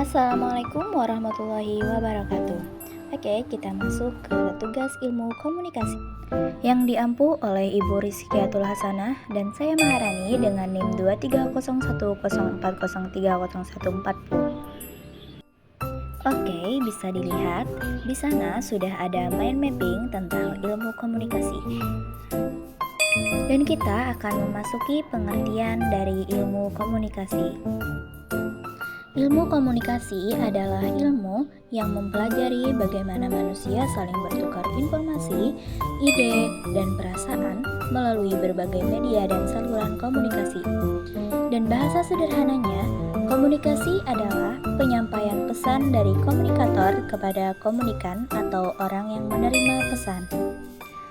Assalamualaikum warahmatullahi wabarakatuh. Oke, kita masuk ke tugas ilmu komunikasi yang diampu oleh Ibu Rizkiatul Hasanah dan saya Maharani dengan NIM 2301040303014. Oke, bisa dilihat di sana sudah ada mind mapping tentang ilmu komunikasi. Dan kita akan memasuki pengertian dari ilmu komunikasi. Ilmu komunikasi adalah ilmu yang mempelajari bagaimana manusia saling bertukar informasi, ide, dan perasaan melalui berbagai media dan saluran komunikasi. Dan bahasa sederhananya, komunikasi adalah penyampaian pesan dari komunikator kepada komunikan atau orang yang menerima pesan.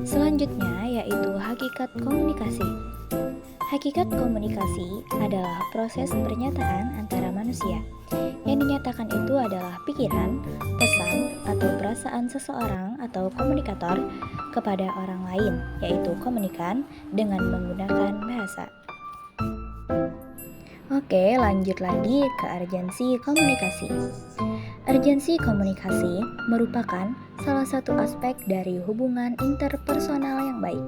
Selanjutnya yaitu hakikat komunikasi. Hakikat komunikasi adalah proses pernyataan antara manusia. Yang dinyatakan itu adalah pikiran, pesan, atau perasaan seseorang atau komunikator kepada orang lain, yaitu komunikan dengan menggunakan bahasa. Oke, lanjut lagi ke urgensi komunikasi. Urgensi komunikasi merupakan salah satu aspek dari hubungan interpersonal yang baik.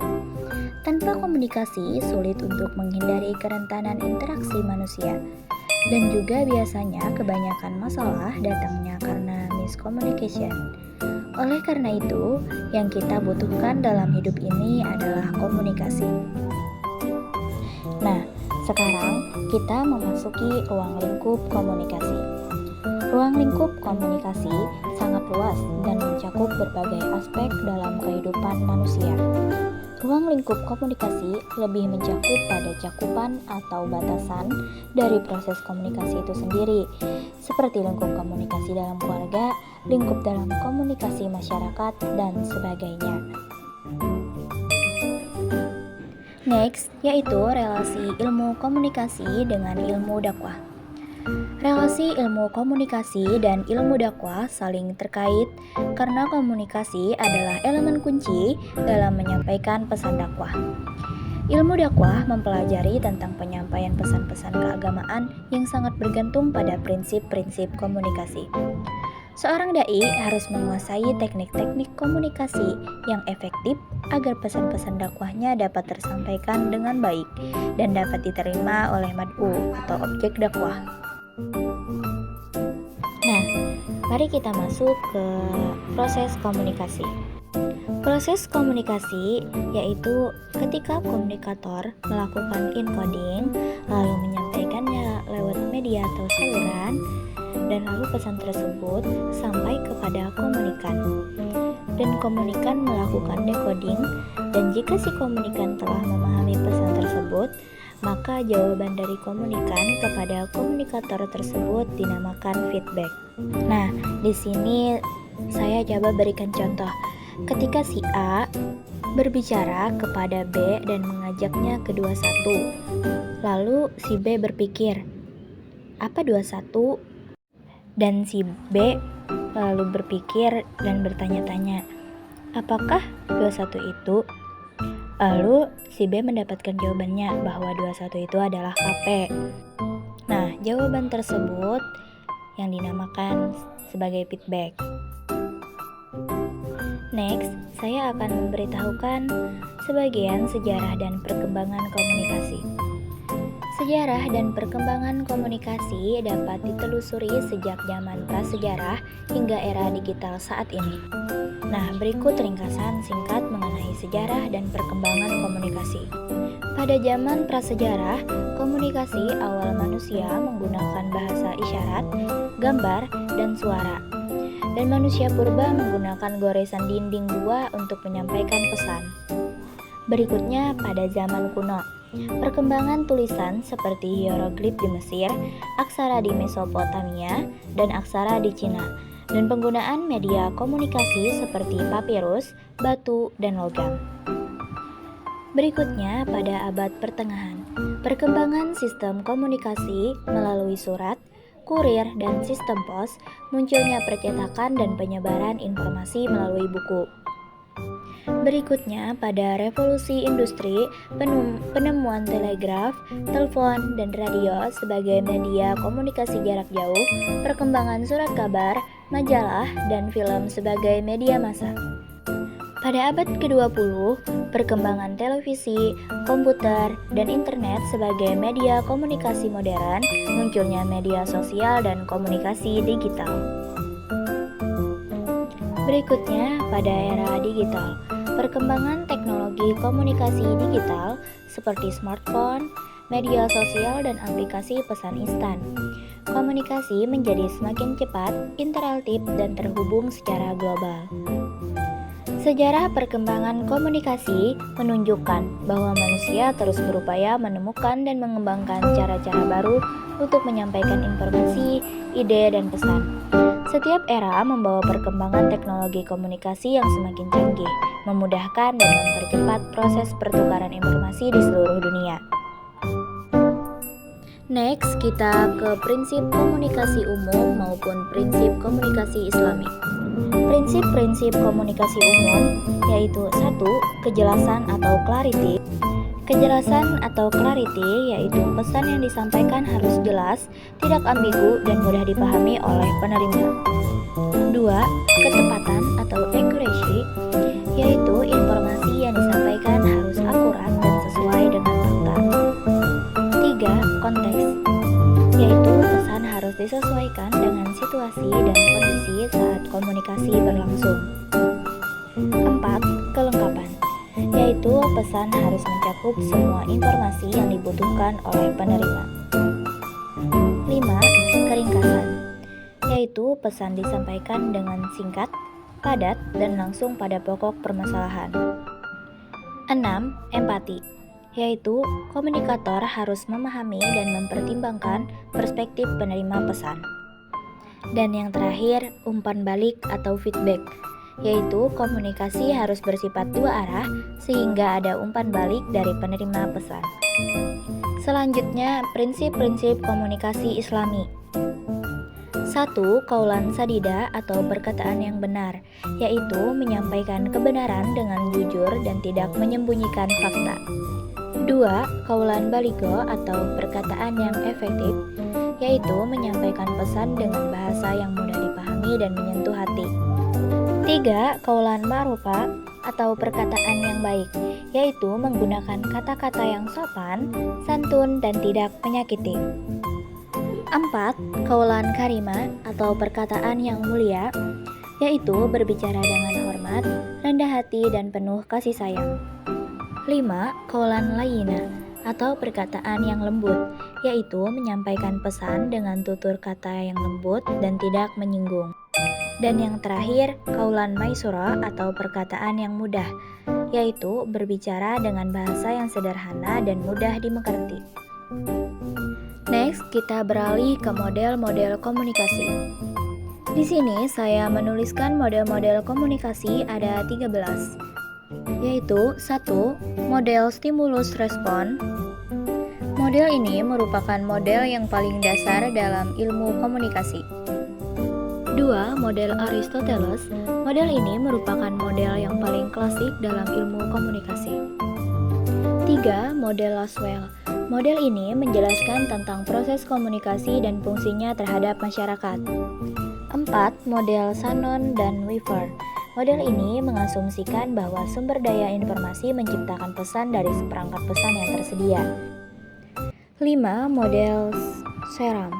Tanpa komunikasi, sulit untuk menghindari kerentanan interaksi manusia. Dan juga biasanya kebanyakan masalah datangnya karena miscommunication. Oleh karena itu, yang kita butuhkan dalam hidup ini adalah komunikasi. Nah, sekarang kita memasuki ruang lingkup komunikasi. Ruang lingkup komunikasi sangat luas dan mencakup berbagai aspek dalam kehidupan manusia. Ruang lingkup komunikasi lebih mencakup pada cakupan atau batasan dari proses komunikasi itu sendiri, seperti lingkup komunikasi dalam keluarga, lingkup dalam komunikasi masyarakat, dan sebagainya. Next, yaitu relasi ilmu komunikasi dengan ilmu dakwah. Relasi ilmu komunikasi dan ilmu dakwah saling terkait karena komunikasi adalah elemen kunci dalam menyampaikan pesan dakwah. Ilmu dakwah mempelajari tentang penyampaian pesan-pesan keagamaan yang sangat bergantung pada prinsip-prinsip komunikasi. Seorang dai harus menguasai teknik-teknik komunikasi yang efektif agar pesan-pesan dakwahnya dapat tersampaikan dengan baik dan dapat diterima oleh mad'u atau objek dakwah. Nah, mari kita masuk ke proses komunikasi. Proses komunikasi yaitu ketika komunikator melakukan encoding lalu menyampaikannya lewat media atau saluran dan lalu pesan tersebut sampai kepada komunikan. Dan komunikan melakukan decoding dan jika si komunikan telah memahami pesan tersebut, maka jawaban dari komunikan kepada komunikator tersebut dinamakan feedback. Nah, di sini saya coba berikan contoh. Ketika si A berbicara kepada B dan mengajaknya ke 21. Lalu si B berpikir, apa 21? Dan si B lalu berpikir dan bertanya-tanya, apakah 21 itu? Lalu si B mendapatkan jawabannya bahwa 21 itu adalah HP. Nah, jawaban tersebut yang dinamakan sebagai feedback. Next, saya akan memberitahukan sebagian sejarah dan perkembangan komunikasi. Sejarah dan perkembangan komunikasi dapat ditelusuri sejak zaman prasejarah hingga era digital saat ini. Nah, berikut ringkasan singkat mengenai sejarah dan perkembangan komunikasi. Pada zaman prasejarah, komunikasi awal manusia menggunakan bahasa isyarat, gambar, dan suara. Dan manusia purba menggunakan goresan dinding gua untuk menyampaikan pesan. Berikutnya pada zaman kuno, perkembangan tulisan seperti hieroglif di Mesir, aksara di Mesopotamia, dan aksara di Cina, dan penggunaan media komunikasi seperti papirus, batu, dan logam. Berikutnya pada abad pertengahan, perkembangan sistem komunikasi melalui surat, kurir, dan sistem pos, munculnya percetakan dan penyebaran informasi melalui buku. Berikutnya, pada revolusi industri, penemuan telegraf, telepon, dan radio sebagai media komunikasi jarak jauh, perkembangan surat kabar, majalah, dan film sebagai media massa. Pada abad ke-20, perkembangan televisi, komputer, dan internet sebagai media komunikasi modern, munculnya media sosial dan komunikasi digital. Berikutnya, pada era digital, perkembangan teknologi komunikasi digital seperti smartphone, media sosial, dan aplikasi pesan instan. Komunikasi menjadi semakin cepat, interaktif, dan terhubung secara global. Sejarah perkembangan komunikasi menunjukkan bahwa manusia terus berupaya menemukan dan mengembangkan cara-cara baru untuk menyampaikan informasi, ide, dan pesan. Setiap era membawa perkembangan teknologi komunikasi yang semakin canggih, memudahkan dan mempercepat proses pertukaran informasi di seluruh dunia. Next, kita ke prinsip komunikasi umum maupun prinsip komunikasi Islami. Prinsip-prinsip komunikasi umum yaitu 1. Kejelasan atau clarity. Kejelasan atau clarity yaitu pesan yang disampaikan harus jelas, tidak ambigu, dan mudah dipahami oleh penerima. 2. Ketepatan atau accuracy yaitu informasi yang disampaikan harus akurat dan sesuai dengan fakta. 3. Konteks yaitu pesan harus disesuaikan dengan situasi dan kondisi saat komunikasi berlangsung. 4. Kelengkapan yaitu pesan harus mencakup semua informasi yang dibutuhkan oleh penerima. 5. Keringkasan yaitu pesan disampaikan dengan singkat, padat, dan langsung pada pokok permasalahan. 6. Empati yaitu komunikator harus memahami dan mempertimbangkan perspektif penerima pesan. Dan yang terakhir, umpan balik atau feedback, yaitu komunikasi harus bersifat dua arah sehingga ada umpan balik dari penerima pesan. Selanjutnya, prinsip-prinsip komunikasi Islami. 1. Qaulan sadida atau perkataan yang benar, yaitu menyampaikan kebenaran dengan jujur dan tidak menyembunyikan fakta. 2. Qaulan baligho atau perkataan yang efektif, yaitu menyampaikan pesan dengan bahasa yang mudah dipahami dan menyentuh hati. 3. Qaulan ma'rufa atau perkataan yang baik, yaitu menggunakan kata-kata yang sopan, santun, dan tidak menyakiti. 4. Qaulan karima atau perkataan yang mulia, yaitu berbicara dengan hormat, rendah hati, dan penuh kasih sayang. 5. Qaulan layyina atau perkataan yang lembut, yaitu menyampaikan pesan dengan tutur kata yang lembut dan tidak menyinggung. Dan yang terakhir, qaulan maisura atau perkataan yang mudah, yaitu berbicara dengan bahasa yang sederhana dan mudah dimengerti. Next, kita beralih ke model-model komunikasi. Di sini saya menuliskan model-model komunikasi ada 13, yaitu 1. Model stimulus respon. Model ini merupakan model yang paling dasar dalam ilmu komunikasi. 2. Model Aristoteles. Model ini merupakan model yang paling klasik dalam ilmu komunikasi. 3. Model Laswell. Model ini menjelaskan tentang proses komunikasi dan fungsinya terhadap masyarakat. 4. Model Shannon dan Weaver. Model ini mengasumsikan bahwa sumber daya informasi menciptakan pesan dari seperangkat pesan yang tersedia. 5. Model Shram.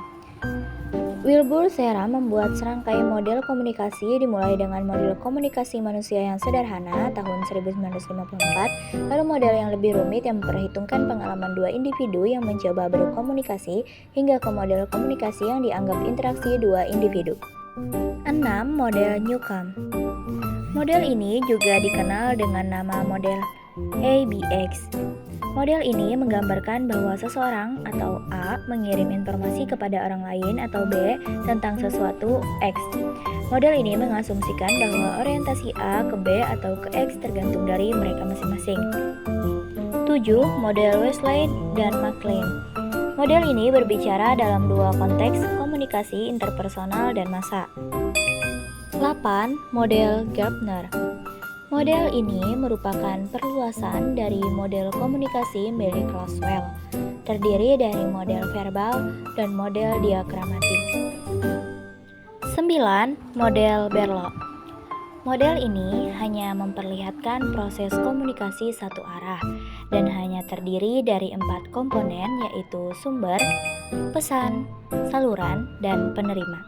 Wilbur Shram membuat serangkai model komunikasi dimulai dengan model komunikasi manusia yang sederhana tahun 1954, lalu model yang lebih rumit yang memperhitungkan pengalaman dua individu yang mencoba berkomunikasi, hingga ke model komunikasi yang dianggap interaksi dua individu. 6. Model Newcomb. Model ini juga dikenal dengan nama model ABX. Model ini menggambarkan bahwa seseorang atau A mengirim informasi kepada orang lain atau B tentang sesuatu X. Model ini mengasumsikan bahwa orientasi A ke B atau ke X tergantung dari mereka masing-masing. 7. Model Wesley dan McLean. Model ini berbicara dalam dua konteks komunikasi interpersonal dan massa. 8. Model Gardner. Model ini merupakan perluasan dari model komunikasi milik Laswell, terdiri dari model verbal dan model diagramatik. 9. Model Berlo. Model ini hanya memperlihatkan proses komunikasi satu arah dan hanya terdiri dari 4 komponen, yaitu sumber, pesan, saluran, dan penerima.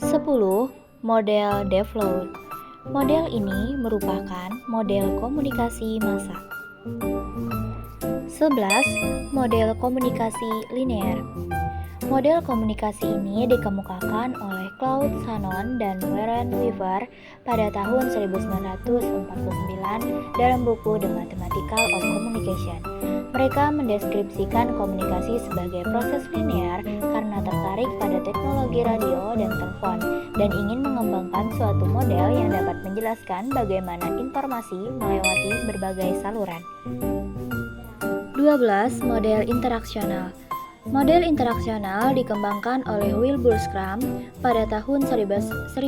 10. Model Developed. Model ini merupakan model komunikasi massa. 11. Model komunikasi linear. Model komunikasi ini dikemukakan oleh Claude Shannon dan Warren Weaver pada tahun 1949 dalam buku The Mathematical of Communication. Mereka mendeskripsikan komunikasi sebagai proses linear karena tertarik pada teknologi radio dan telepon dan ingin mengembangkan suatu model yang dapat menjelaskan bagaimana informasi melewati berbagai saluran. 12. Model interaksional. Model interaksional dikembangkan oleh Wilbur Schramm pada tahun 1954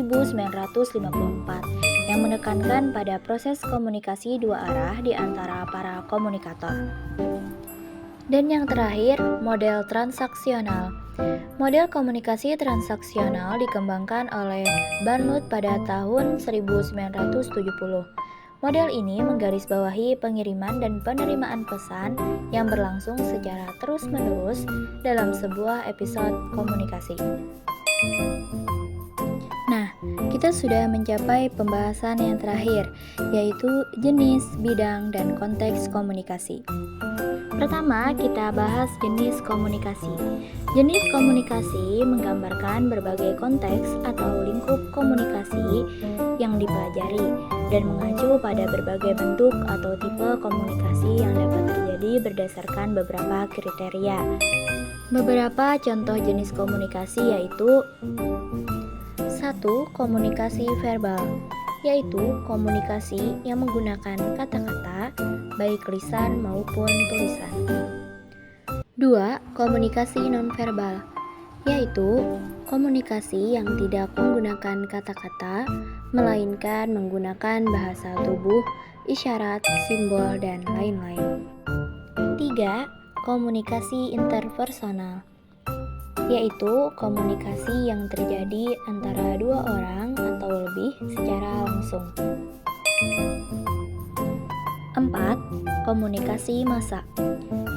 yang menekankan pada proses komunikasi dua arah di antara para komunikator. Dan yang terakhir, model transaksional. Model komunikasi transaksional dikembangkan oleh Barnard pada tahun 1970. Model ini menggarisbawahi pengiriman dan penerimaan pesan yang berlangsung secara terus-menerus dalam sebuah episode komunikasi. Nah, kita sudah mencapai pembahasan yang terakhir, yaitu jenis, bidang, dan konteks komunikasi. Pertama, kita bahas jenis komunikasi. Jenis komunikasi menggambarkan berbagai konteks atau lingkup komunikasi yang dipelajari dan mengacu pada berbagai bentuk atau tipe komunikasi yang dapat terjadi berdasarkan beberapa kriteria. Beberapa contoh jenis komunikasi yaitu 1. Komunikasi verbal, yaitu komunikasi yang menggunakan kata-kata, baik lisan maupun tulisan. 2. Komunikasi nonverbal, yaitu komunikasi yang tidak menggunakan kata-kata, melainkan menggunakan bahasa tubuh, isyarat, simbol, dan lain-lain. 3. Komunikasi interpersonal, yaitu komunikasi yang terjadi antara dua orang atau lebih secara langsung. 4. Komunikasi massa,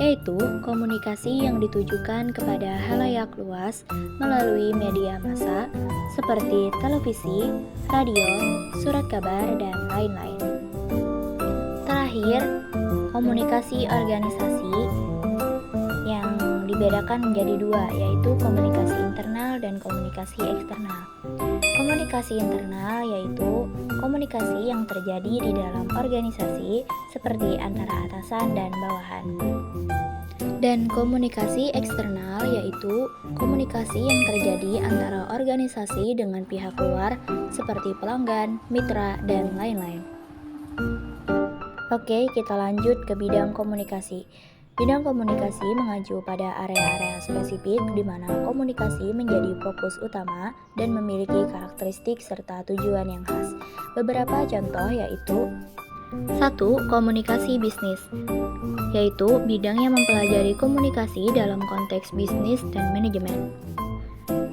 yaitu komunikasi yang ditujukan kepada halayak luas melalui media massa seperti televisi, radio, surat kabar, dan lain-lain. Terakhir, komunikasi organisasi yang dibedakan menjadi dua, yaitu komunikasi internal dan komunikasi eksternal. Komunikasi internal yaitu komunikasi yang terjadi di dalam organisasi seperti antara atasan dan bawahan. Dan komunikasi eksternal yaitu komunikasi yang terjadi antara organisasi dengan pihak luar seperti pelanggan, mitra, dan lain-lain. Oke, kita lanjut ke bidang komunikasi. Bidang komunikasi mengacu pada area-area spesifik di mana komunikasi menjadi fokus utama dan memiliki karakteristik serta tujuan yang khas. Beberapa contoh yaitu 1. Komunikasi bisnis, yaitu bidang yang mempelajari komunikasi dalam konteks bisnis dan manajemen.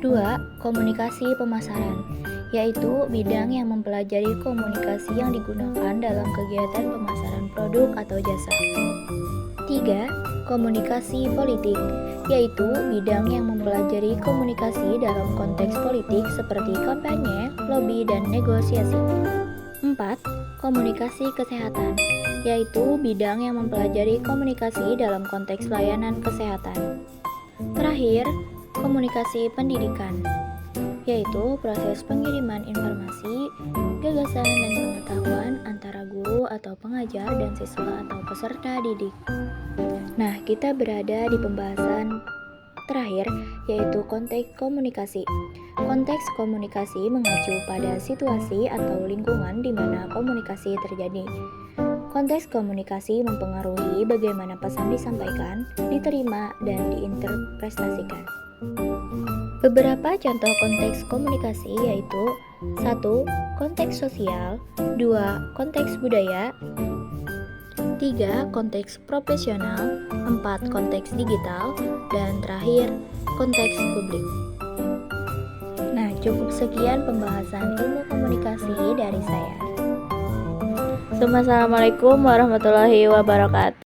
2. Komunikasi pemasaran, yaitu bidang yang mempelajari komunikasi yang digunakan dalam kegiatan pemasaran produk atau jasa. 3. Komunikasi politik, yaitu bidang yang mempelajari komunikasi dalam konteks politik seperti kampanye, lobi, dan negosiasi. 4. Komunikasi kesehatan, yaitu bidang yang mempelajari komunikasi dalam konteks layanan kesehatan. Terakhir, komunikasi pendidikan, yaitu proses pengiriman informasi, gagasan, dan pengetahuan antara guru atau pengajar dan siswa atau peserta didik. Nah, kita berada di pembahasan terakhir, yaitu konteks komunikasi. Konteks komunikasi mengacu pada situasi atau lingkungan di mana komunikasi terjadi. Konteks komunikasi mempengaruhi bagaimana pesan disampaikan, diterima, dan diinterpretasikan. Beberapa contoh konteks komunikasi yaitu 1. Konteks sosial, 2. Konteks budaya, 3. Konteks profesional, 4. Konteks digital, dan terakhir konteks publik. Nah, cukup sekian pembahasan ilmu komunikasi dari saya. Assalamualaikum warahmatullahi wabarakatuh.